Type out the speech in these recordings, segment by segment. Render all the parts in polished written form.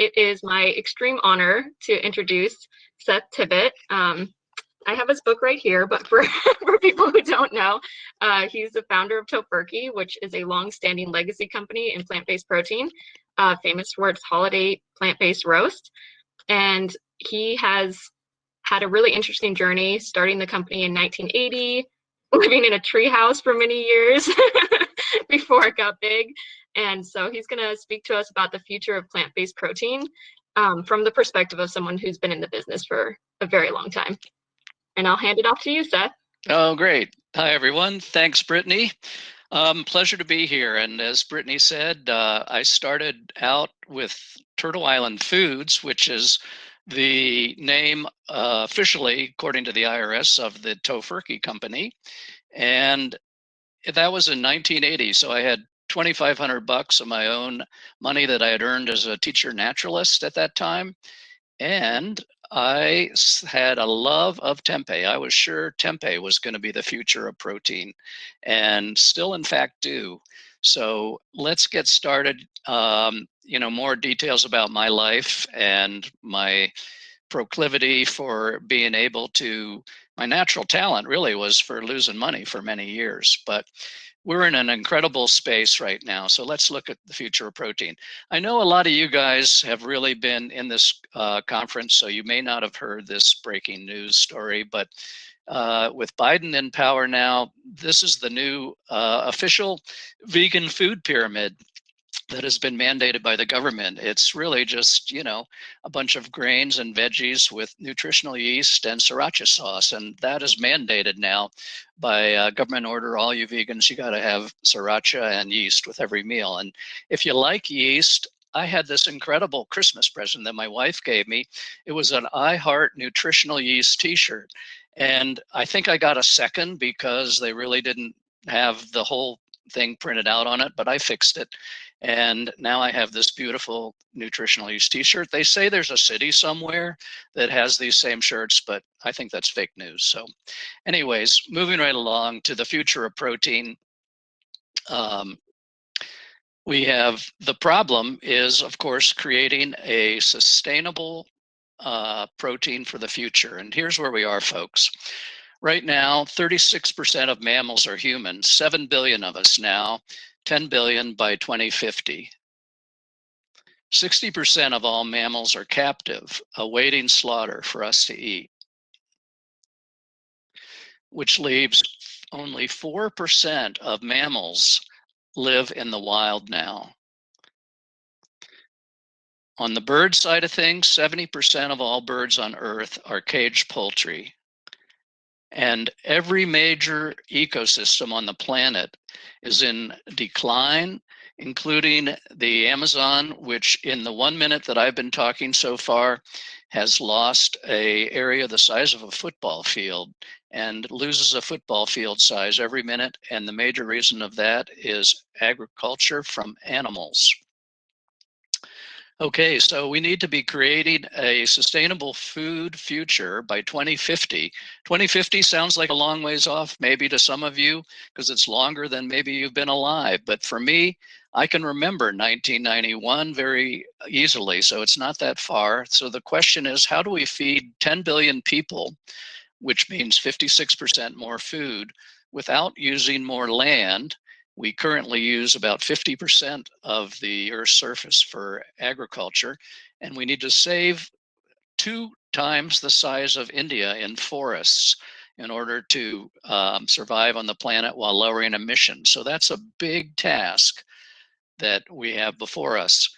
it is my extreme honor to introduce Seth Tibbott. I have his book right here, but for, for people who don't know, he's the founder of Tofurky, which is a long-standing legacy company in plant-based protein, famous for its holiday plant-based roast. And he has had a really interesting journey, starting the company in 1980, living in a treehouse for many years before it got big. And so he's going to speak to us about the future of plant-based protein from the perspective of someone who's been in the business for a very long time. And I'll hand it off to you, Seth. Oh, great. Hi, everyone. Thanks, Brittany. Pleasure to be here. And as Brittany said, I started out with Turtle Island Foods, which is the name officially, according to the IRS, of the Tofurky Company. And that was in 1980. So I had $2,500 of my own money that I had earned as a teacher naturalist at that time. And I had a love of tempeh. I was sure tempeh was going to be the future of protein, and still in fact do. So let's get started. More details about my life and my proclivity for being able to, my natural talent really was for losing money for many years, but we're in an incredible space right now. So let's look at the future of protein. I know a lot of you guys have really been in this conference, so you may not have heard this breaking news story, but with Biden in power now, this is the new official vegan food pyramid that has been mandated by the government. It's really just, a bunch of grains and veggies with nutritional yeast and sriracha sauce. And that is mandated now by government order. All you vegans, you got to have sriracha and yeast with every meal. And if you like yeast, I had this incredible Christmas present that my wife gave me. It was an I Heart Nutritional Yeast t-shirt. And I think I got a second because they really didn't have the whole thing printed out on it, but I fixed it. And now I have this beautiful nutritional yeast t-shirt. They say there's a city somewhere that has these same shirts, but I think that's fake news. So anyways, moving right along to the future of protein. We have the problem is, of course, creating a sustainable protein for the future. And here's where we are, folks. Right now, 36% of mammals are humans, 7 billion of us now, 10 billion by 2050. 60% of all mammals are captive, awaiting slaughter for us to eat, which leaves only 4% of mammals live in the wild now. On the bird side of things, 70% of all birds on Earth are caged poultry. And every major ecosystem on the planet is in decline, including the Amazon, which in the 1 minute that I've been talking so far has lost an area the size of a football field and loses a football field size every minute. And the major reason of that is agriculture from animals. Okay, so we need to be creating a sustainable food future by 2050. 2050 sounds like a long ways off, maybe to some of you, because it's longer than maybe you've been alive. But for me, I can remember 1991 very easily, so it's not that far. So the question is, how do we feed 10 billion people, which means 56% more food, without using more land? We currently use about 50% of the Earth's surface for agriculture, and we need to save 2 times the size of India in forests in order to survive on the planet while lowering emissions. So that's a big task that we have before us.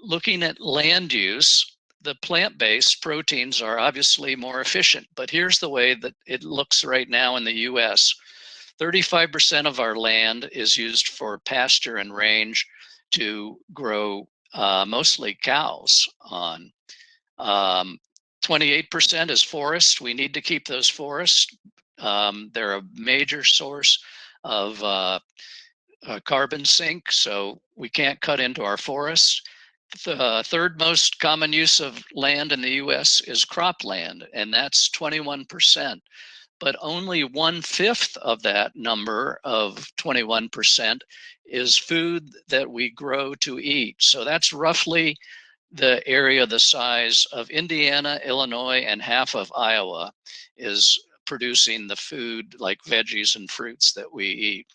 Looking at land use, the plant-based proteins are obviously more efficient, but here's the way that it looks right now in the US. 35% of our land is used for pasture and range to grow mostly cows on. 28% is forest. We need to keep those forests. They're a major source of carbon sink, so we can't cut into our forests. The third most common use of land in the US is cropland, and that's 21%. But only 1/5 of that number of 21% is food that we grow to eat. So that's roughly the area the size of Indiana, Illinois, and half of Iowa is producing the food like veggies and fruits that we eat.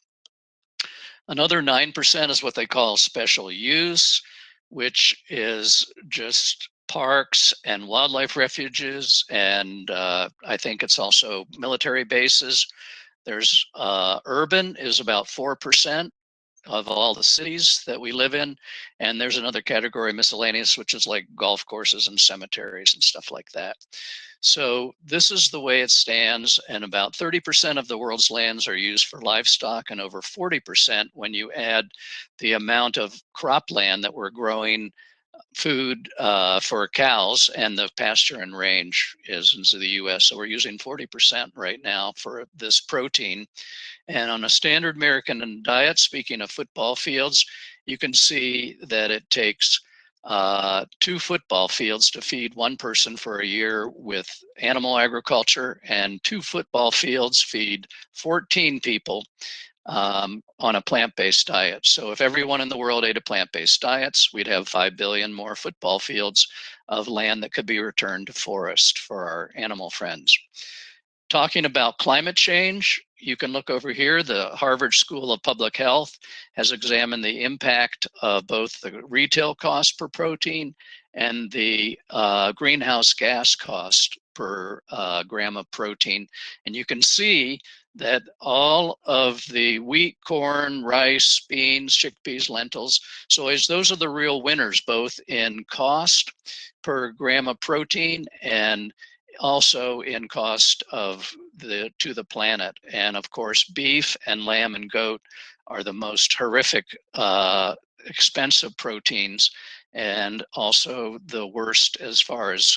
Another 9% is what they call special use, which is just parks and wildlife refuges, and I think it's also military bases. There's urban is about 4% of all the cities that we live in. And there's another category, miscellaneous, which is like golf courses and cemeteries and stuff like that. So this is the way it stands. And about 30% of the world's lands are used for livestock, and over 40% when you add the amount of cropland that we're growing food for cows, and the pasture and range is into the US. So we're using 40% right now for this protein. And on a standard American diet, speaking of football fields, you can see that it takes 2 football fields to feed one person for a year with animal agriculture, and 2 football fields feed 14 people on a plant-based diet. So if everyone in the world ate a plant-based diets, we'd have 5 billion more football fields of land that could be returned to forest for our animal friends. Talking about climate change, you can look over here. The Harvard School of Public Health has examined the impact of both the retail cost per protein and the greenhouse gas cost per gram of protein. And you can see that all of the wheat, corn, rice, beans, chickpeas, lentils, soys, those are the real winners, both in cost per gram of protein and also in cost to the planet. And of course, beef and lamb and goat are the most horrific expensive proteins, and also the worst as far as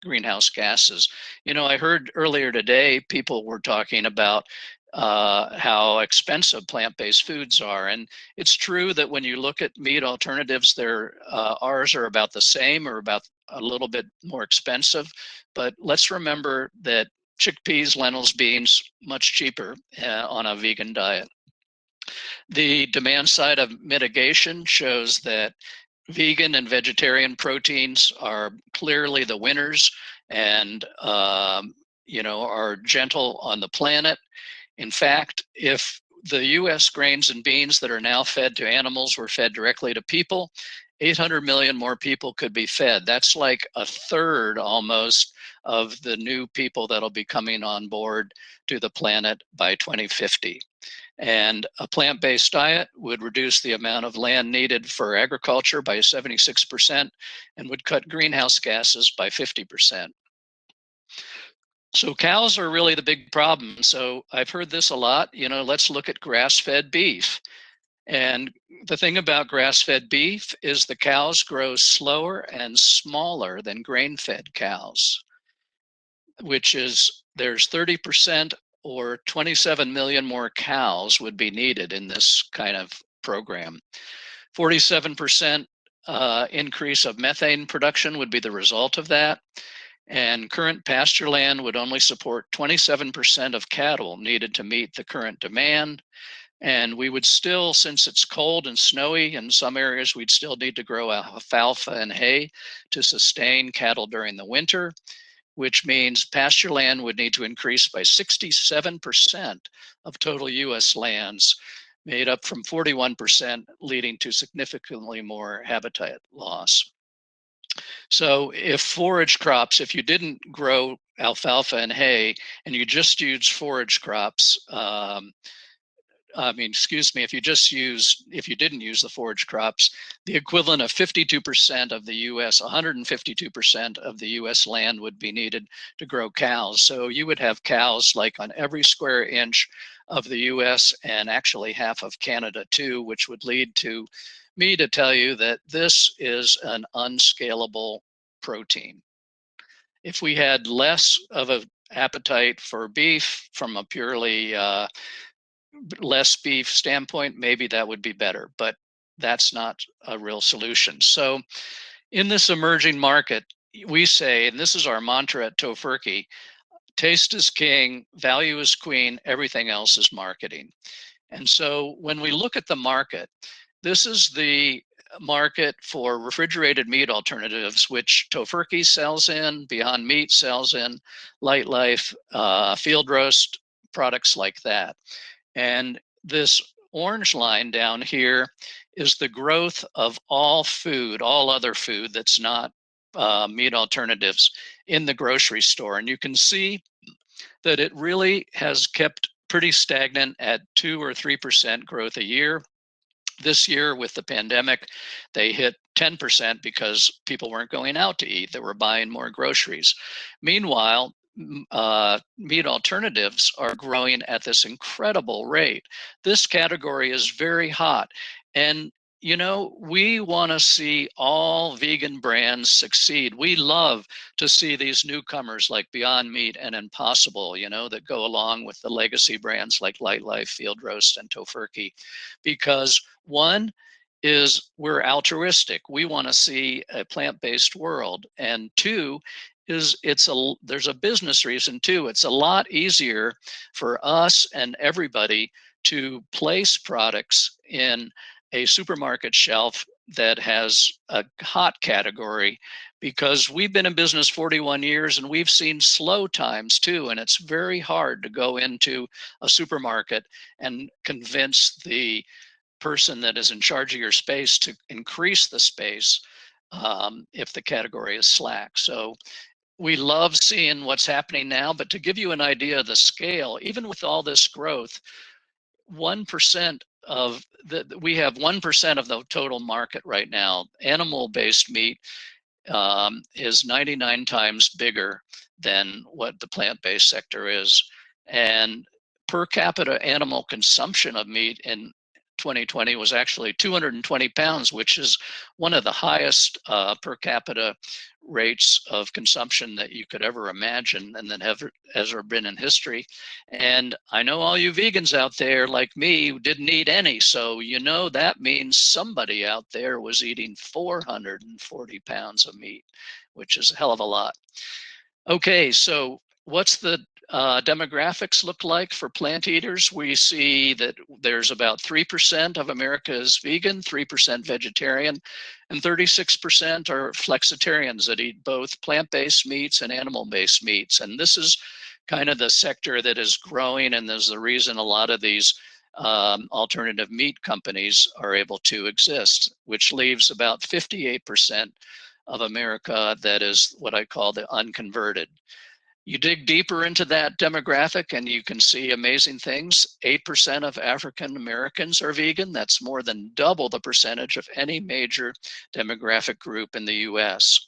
greenhouse gases. You know, I heard earlier today people were talking about how expensive plant-based foods are, and it's true that when you look at meat alternatives, ours are about the same or about a little bit more expensive, but let's remember that chickpeas, lentils, beans, much cheaper on a vegan diet. The demand side of mitigation shows that vegan and vegetarian proteins are clearly the winners, and are gentle on the planet. In fact, if the US grains and beans that are now fed to animals were fed directly to people, 800 million more people could be fed. That's like a third almost of the new people that'll be coming on board to the planet by 2050. And a plant-based diet would reduce the amount of land needed for agriculture by 76% and would cut greenhouse gases by 50%. So cows are really the big problem. So I've heard this a lot, let's look at grass-fed beef. And the thing about grass-fed beef is the cows grow slower and smaller than grain-fed cows, which is there's 30% or 27 million more cows would be needed in this kind of program. 47% increase of methane production would be the result of that. And current pasture land would only support 27% of cattle needed to meet the current demand. And we would still, since it's cold and snowy in some areas, we'd still need to grow alfalfa and hay to sustain cattle during the winter, which means pasture land would need to increase by 67% of total US lands, made up from 41%, leading to significantly more habitat loss. So if forage crops, if you didn't grow alfalfa and hay and you just used forage crops, if you didn't use the forage crops, the equivalent of 52% of the US, 152% of the US land would be needed to grow cows. So you would have cows like on every square inch of the US and actually half of Canada too, which would lead to me to tell you that this is an unscalable protein. If we had less of an appetite for beef from a purely less beef standpoint, maybe that would be better, but that's not a real solution. So in this emerging market, we say, and this is our mantra at Tofurky, taste is king, value is queen, everything else is marketing. And so when we look at the market, this is the market for refrigerated meat alternatives, which Tofurky sells in, Beyond Meat sells in, Light Life, field roast, products like that. And this orange line down here is the growth of all food, all other food that's not meat alternatives in the grocery store. And you can see that it really has kept pretty stagnant at 2 or 3% growth a year. This year with the pandemic, they hit 10% because people weren't going out to eat. They were buying more groceries. Meanwhile, meat alternatives are growing at this incredible rate. This category is very hot. And you know, we want to see all vegan brands succeed. We love to see these newcomers like Beyond Meat and Impossible, you know, that go along with the legacy brands like Light Life, Field Roast, and Tofurky, because one is we're altruistic. We want to see a plant-based world. And two is there's a business reason too. It's a lot easier for us and everybody to place products in a supermarket shelf that has a hot category, because we've been in business 41 years and we've seen slow times too. And it's very hard to go into a supermarket and convince the person that is in charge of your space to increase the space if the category is slack. So we love seeing what's happening now, but to give you an idea of the scale, even with all this growth, 1% of we have 1% of the total market right now. Animal-based meat is 99 times bigger than what the plant-based sector is. And per capita animal consumption of meat in 2020 was actually 220 pounds, which is one of the highest per capita rates of consumption that you could ever imagine and that have ever been in history. And I know all you vegans out there like me didn't eat any, so you know that means somebody out there was eating 440 pounds of meat, which is a hell of a lot. Okay, so what's the demographics look like for plant eaters? We see that there's about 3% of America is vegan, 3% vegetarian, and 36% are flexitarians that eat both plant-based meats and animal-based meats. And this is kind of the sector that is growing, and there's the reason a lot of these alternative meat companies are able to exist, which leaves about 58% of America that is what I call the unconverted. You dig deeper into that demographic and you can see amazing things. 8% of African Americans are vegan. That's more than double the percentage of any major demographic group in the US.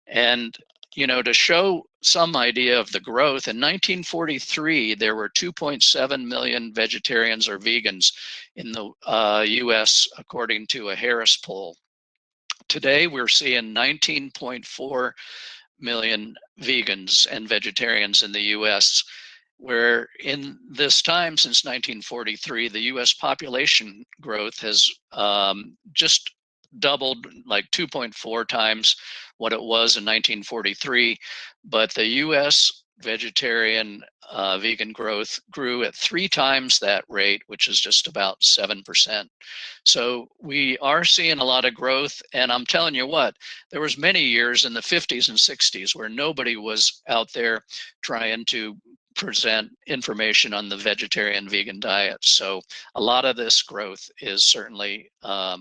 And, you know, to show some idea of the growth, in 1943, there were 2.7 million vegetarians or vegans in the US, according to a Harris poll. Today, we're seeing 19.4 million vegans and vegetarians in the US, where in this time since 1943, the US population growth has just doubled, like 2.4 times what it was in 1943. But the US vegetarian vegan growth grew at 3 times that rate, which is just about 7%. So we are seeing a lot of growth. And I'm telling you what, there was many years in the 50s and 60s where nobody was out there trying to present information on the vegetarian vegan diet. So a lot of this growth is certainly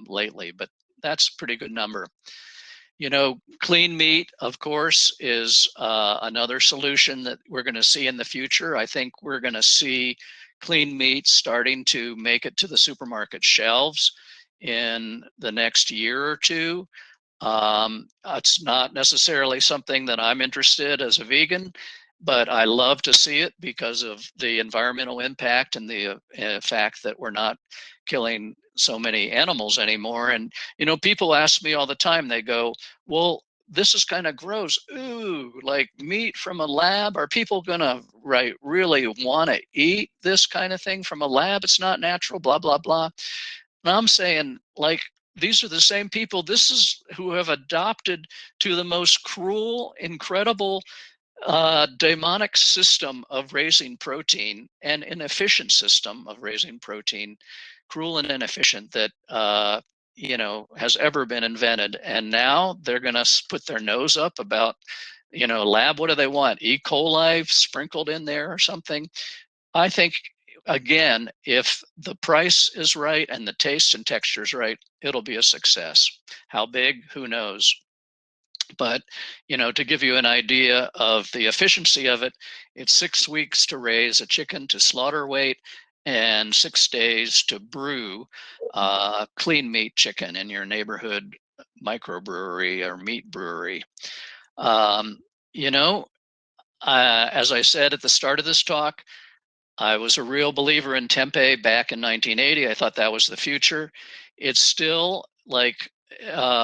lately, but that's a pretty good number. You know, clean meat, of course, is another solution that we're going to see in the future. I think we're going to see clean meat starting to make it to the supermarket shelves in the next year or two. It's not necessarily something that I'm interested as a vegan, but I love to see it because of the environmental impact and the fact that we're not killing so many animals anymore. And, you know, people ask me all the time, they go, well, this is kind of gross. Ooh, like meat from a lab. Are people gonna really want to eat this kind of thing from a lab? It's not natural, blah, blah, blah. And I'm saying, like, these are the same people, this is who have adopted to the most cruel, incredible, demonic system of raising protein, and inefficient system of raising protein, cruel and inefficient, that has ever been invented. And now they're going to put their nose up about, lab, what do they want? E. coli sprinkled in there or something? I think, again, if the price is right and the taste and texture is right, it'll be a success. How big? Who knows? But, to give you an idea of the efficiency of it, it's 6 weeks to raise a chicken to slaughter weight and 6 days to brew clean meat chicken in your neighborhood microbrewery or meat brewery. Um, as I said at the start of this talk, I was a real believer in tempeh back in 1980. I thought that was the future. It's still like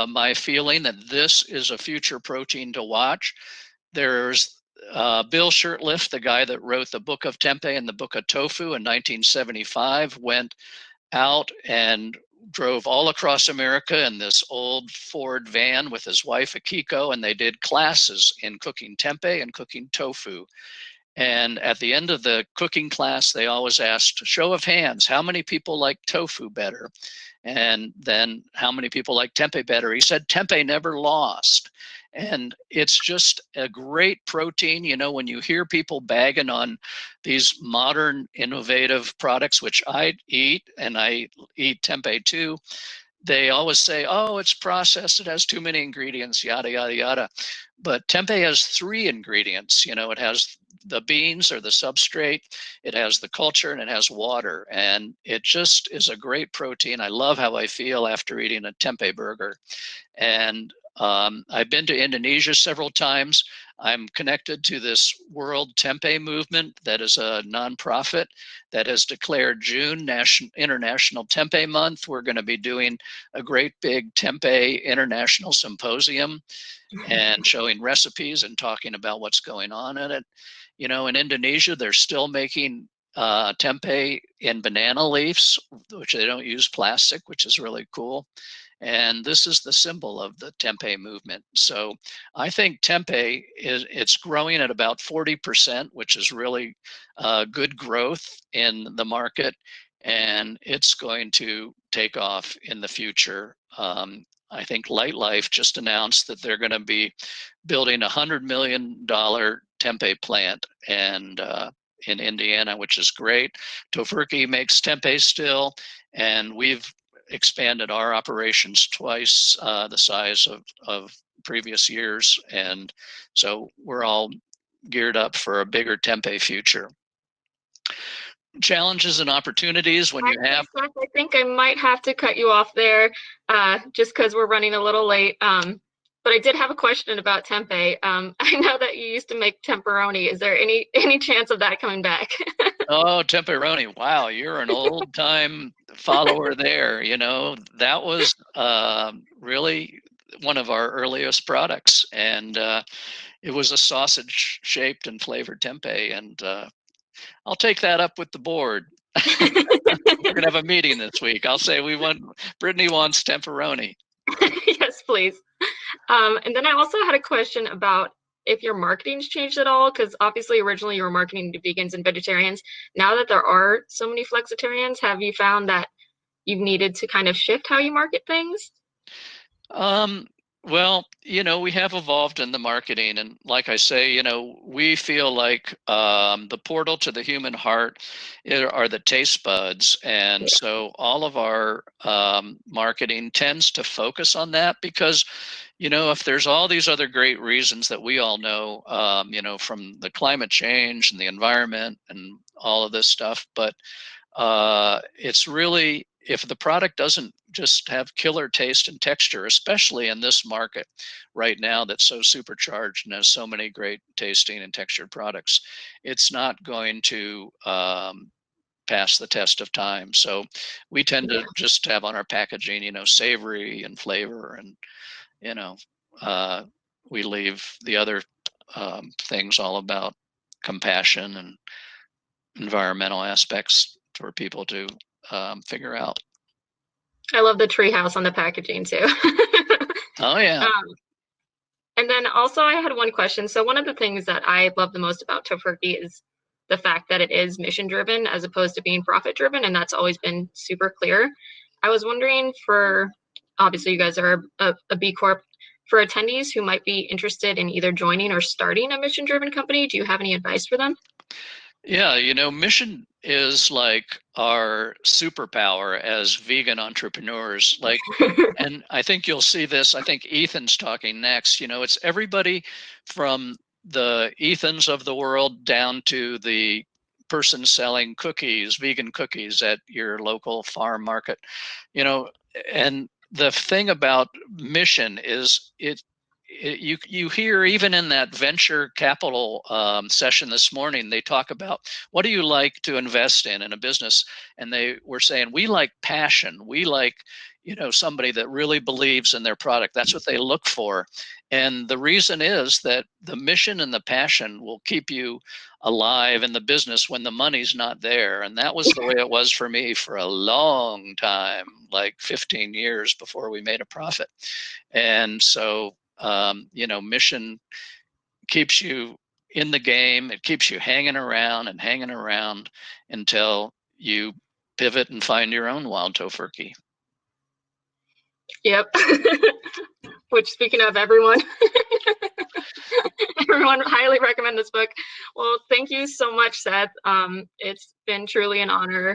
my feeling that this is a future protein to watch. There's Bill Shirtliff, the guy that wrote the Book of Tempeh and the Book of Tofu in 1975, went out and drove all across America in this old Ford van with his wife Akiko, and they did classes in cooking tempeh and cooking tofu. And at the end of the cooking class, they always asked, show of hands, how many people like tofu better? And then how many people like tempeh better? He said tempeh never lost. And it's just a great protein. When you hear people bagging on these modern innovative products, which I eat, and I eat tempeh too, they always say, oh, it's processed, it has too many ingredients, yada, yada, yada. But tempeh has 3 ingredients. It has the beans or the substrate, it has the culture, and it has water. And it just is a great protein. I love how I feel after eating a tempeh burger. And I've been to Indonesia several times. I'm connected to this World Tempeh movement that is a nonprofit that has declared June International Tempeh Month. We're going to be doing a great big tempeh international symposium and showing recipes and talking about what's going on in it. In Indonesia, they're still making tempeh in banana leaves, which they don't use plastic, which is really cool. And this is the symbol of the tempeh movement. So I think tempeh it's growing at about 40%, which is really good growth in the market, and it's going to take off in the future. I think Light Life just announced that they're going to be building $100 million tempeh plant and in Indiana, which is great. Tofurky makes tempeh still, and we've expanded our operations twice the size of previous years. And so we're all geared up for a bigger tempeh future. Challenges and opportunities when you have... I think I might have to cut you off there just because we're running a little late. But I did have a question about tempeh. I know that you used to make temperoni. Is there any chance of that coming back? Oh, temperoni. Wow, you're an old time follower there. That was really one of our earliest products. And it was a sausage shaped and flavored tempeh. And I'll take that up with the board. We're going to have a meeting this week. I'll say Brittany wants temperoni. Yes, please. And then I also had a question about if your marketing's changed at all, because obviously originally you were marketing to vegans and vegetarians. Now that there are so many flexitarians, have you found that you've needed to kind of shift how you market things? Well, we have evolved in the marketing, and like I say, we feel like the portal to the human heart are the taste buds, and so all of our marketing tends to focus on that because, if there's all these other great reasons that we all know, from the climate change and the environment and all of this stuff, but it's really, if the product doesn't just have killer taste and texture, especially in this market right now that's so supercharged and has so many great tasting and textured products, it's not going to pass the test of time. So we tend to just have on our packaging, savory and flavor, and we leave the other things all about compassion and environmental aspects for people to figure out. I love the treehouse on the packaging too. Oh yeah. And then also I had one question. So one of the things that I love the most about Tofurky is the fact that it is mission driven as opposed to being profit driven, and that's always been super clear. I was wondering, for obviously you guys are a B Corp. For attendees who might be interested in either joining or starting a mission-driven company, do you have any advice for them? Yeah, mission is like our superpower as vegan entrepreneurs. And I think you'll see this. I think Ethan's talking next. It's everybody from the Ethans of the world down to the person selling cookies, vegan cookies at your local farm market. And the thing about mission is you hear even in that venture capital session this morning, they talk about what do you like to invest in a business, and they were saying we like passion, we like somebody that really believes in their product. That's what they look for. And the reason is that the mission and the passion will keep you alive in the business when the money's not there. And that was the way it was for me for a long time, like 15 years before we made a profit. And so mission keeps you in the game. It keeps you hanging around until you pivot and find your own wild tofurky. Yep. Which, speaking of everyone, everyone highly recommend this book. Well, thank you so much, Seth. It's been truly an honor.